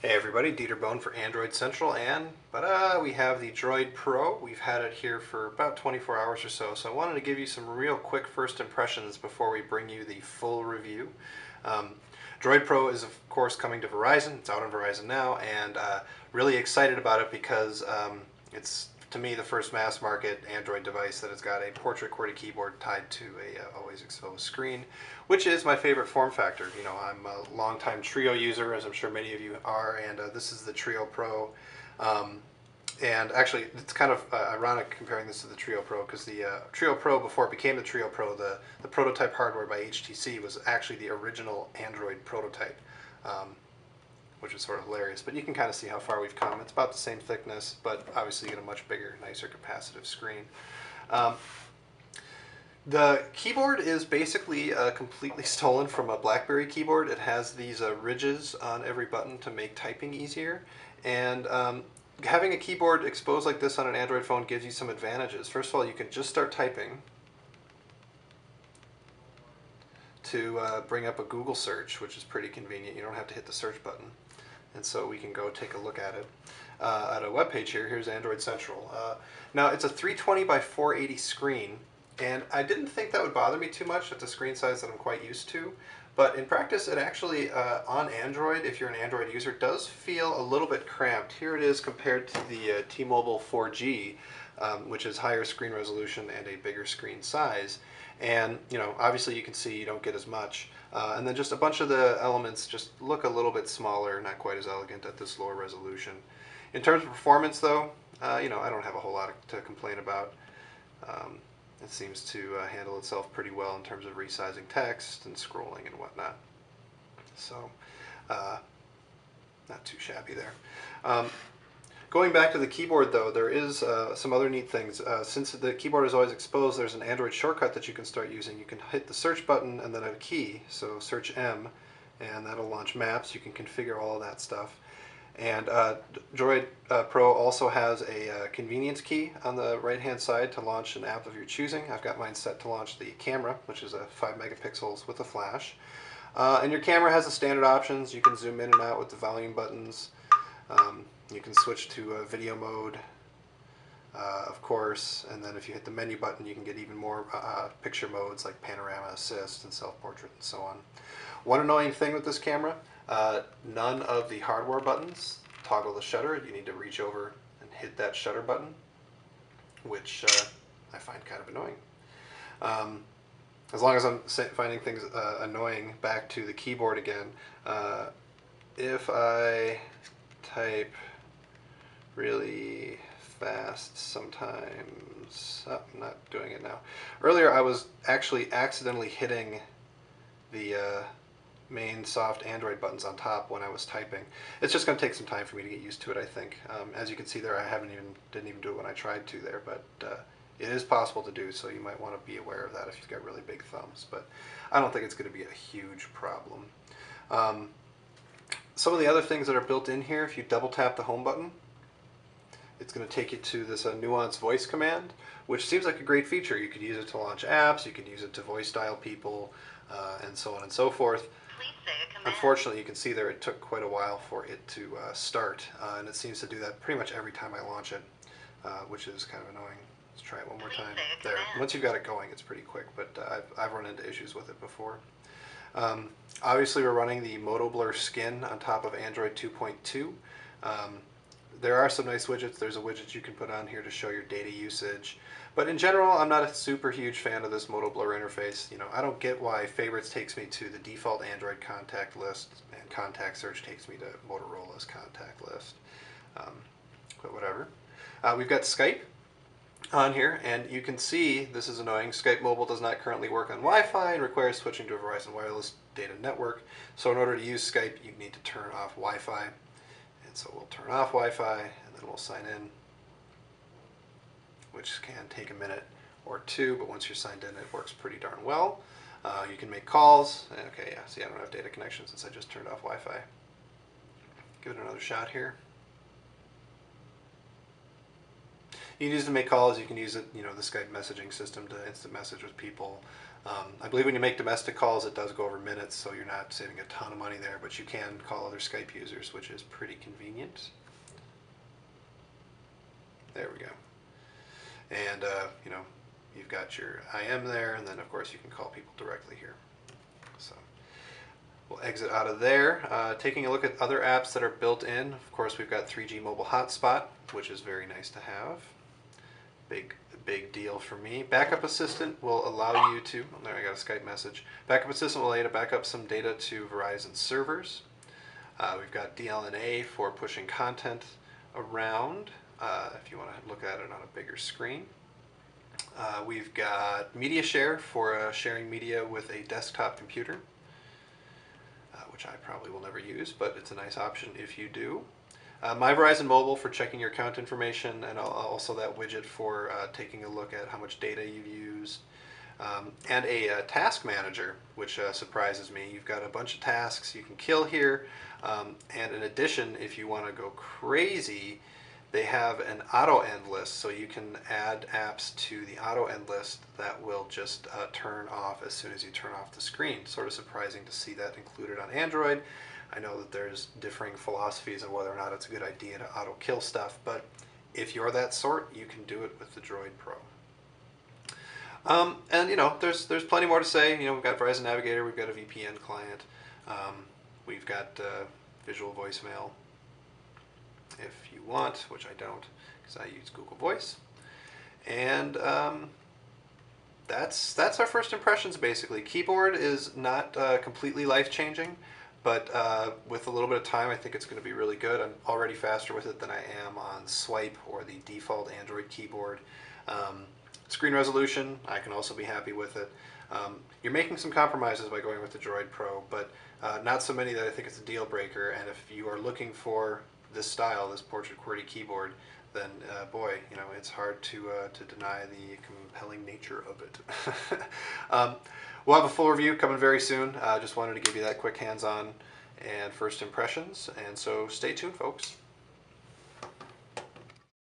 Hey everybody, Dieter Bone for Android Central, and we have the Droid Pro. We've had it here for about 24 hours or so, I wanted to give you some real quick first impressions before we bring you the full review. Um, Droid Pro is of course coming to Verizon. It's out on Verizon now, and really excited about it because it's, to me, the first mass market Android device that has got a portrait QWERTY keyboard tied to a always exposed screen, which is my favorite form factor. You know, I'm a longtime Trio user, as I'm sure many of you are, and this is the Trio Pro. Um, and actually, it's kind of ironic comparing this to the Trio Pro because the Trio Pro, before it became the Trio Pro, the prototype hardware by HTC was actually the original Android prototype. Which is sort of hilarious. But you can kind of see how far we've come. It's about the same thickness, but obviously you get a much bigger, nicer capacitive screen. Um, the keyboard is basically completely stolen from a BlackBerry keyboard. It has these ridges on every button to make typing easier. And having a keyboard exposed like this on an Android phone gives you some advantages. First of all, you can just start typing to bring up a Google search, which is pretty convenient. You don't have to hit the search button. And so we can go take a look at it at a web page here. Here's Android Central. Now it's a 320 by 480 screen, and I didn't think that would bother me too much at the screen size that I'm quite used to. But in practice, it actually, on Android, if you're an Android user, does feel a little bit cramped. Here it is compared to the T-Mobile 4G, which is higher screen resolution and a bigger screen size. And, you know, obviously you can see you don't get as much. And then just a bunch of the elements just look a little bit smaller, not quite as elegant at this lower resolution. In terms of performance, though, you know, I don't have a whole lot to complain about. It seems to handle itself pretty well in terms of resizing text and scrolling and whatnot. So, not too shabby there. Going back to the keyboard, though, there is some other neat things. Since the keyboard is always exposed, there's an Android shortcut that you can start using. You can hit the search button and then a key, so search M, and that'll launch maps. You can configure all of that stuff. And Droid Pro also has a convenience key on the right-hand side to launch an app of your choosing. I've got mine set to launch the camera, which is a 5 megapixels with a flash. And your camera has the standard options. You can zoom in and out with the volume buttons. You can switch to video mode, of course, and then if you hit the menu button, you can get even more picture modes like panorama, assist, and self-portrait, and so on. One annoying thing with this camera, none of the hardware buttons toggle the shutter. You need to reach over and hit that shutter button, which I find kind of annoying. As long as I'm finding things annoying, back to the keyboard again. If I type really fast sometimes. Oh, I'm not doing it now. Earlier I was actually accidentally hitting the main soft Android buttons on top when I was typing. It's just going to take some time for me to get used to it, I think. As you can see there, I didn't even do it when I tried to there, but it is possible to do, so you might want to be aware of that if you've got really big thumbs, but I don't think it's going to be a huge problem. Some of the other things that are built in here, if you double tap the home button, it's going to take you to this nuanced voice command, which seems like a great feature. You could use it to launch apps, you could use it to voice dial people, and so on and so forth. Please say a command. Unfortunately, you can see there it took quite a while for it to start, and it seems to do that pretty much every time I launch it, which is kind of annoying. Let's try it one more time. There. Once you've got it going, it's pretty quick, but I've run into issues with it before. Obviously, we're running the Moto Blur skin on top of Android 2.2. There are some nice widgets. There's a widget you can put on here to show your data usage. But in general, I'm not a super huge fan of this Moto Blur interface. You know, I don't get why Favorites takes me to the default Android contact list and Contact Search takes me to Motorola's contact list. But whatever. We've got Skype on here, and you can see, this is annoying, Skype Mobile does not currently work on Wi-Fi and requires switching to a Verizon Wireless data network. So in order to use Skype, you need to turn off Wi-Fi. So we'll turn off Wi-Fi and then we'll sign in, which can take a minute or two, but once you're signed in, it works pretty darn well. You can make calls. Okay, yeah, see, I don't have data connection since I just turned off Wi-Fi. Give it another shot here. You can use it to make calls. You can use it, you know, the Skype messaging system to instant message with people. I believe when you make domestic calls, it does go over minutes, so you're not saving a ton of money there, but you can call other Skype users, which is pretty convenient. There we go. And, you know, you've got your IM there, and then, of course, you can call people directly here. So we'll exit out of there. Taking a look at other apps that are built in, of course, we've got 3G Mobile Hotspot, which is very nice to have. Big deal for me. Backup Assistant will allow you to, oh, there I got a Skype message. Backup Assistant will allow you to back up some data to Verizon servers. We've got DLNA for pushing content around, if you want to look at it on a bigger screen. We've got Media Share for sharing media with a desktop computer, which I probably will never use, but it's a nice option if you do. My Verizon Mobile for checking your account information, and also that widget for taking a look at how much data you've used. And a task manager, which surprises me. You've got a bunch of tasks you can kill here, and in addition, if you want to go crazy, they have an auto end list, so you can add apps to the auto end list that will just turn off as soon as you turn off the screen. Sort of surprising to see that included on Android. I know that there's differing philosophies on whether or not it's a good idea to auto kill stuff, but if you're that sort, you can do it with the Droid Pro. And you know, there's plenty more to say. You know, we've got Verizon Navigator, we've got a VPN client, we've got visual voicemail if you want, which I don't because I use Google Voice. And that's our first impressions basically. Keyboard is not completely life-changing, but with a little bit of time, I think it's going to be really good. I'm already faster with it than I am on Swipe or the default Android keyboard. Screen resolution, I can also be happy with it. You're making some compromises by going with the Droid Pro, but not so many that I think it's a deal breaker. And if you are looking for this style, this Portrait QWERTY keyboard, then boy, you know, it's hard to deny the compelling nature of it. We'll have a full review coming very soon. Just wanted to give you that quick hands-on and first impressions, and so stay tuned, folks.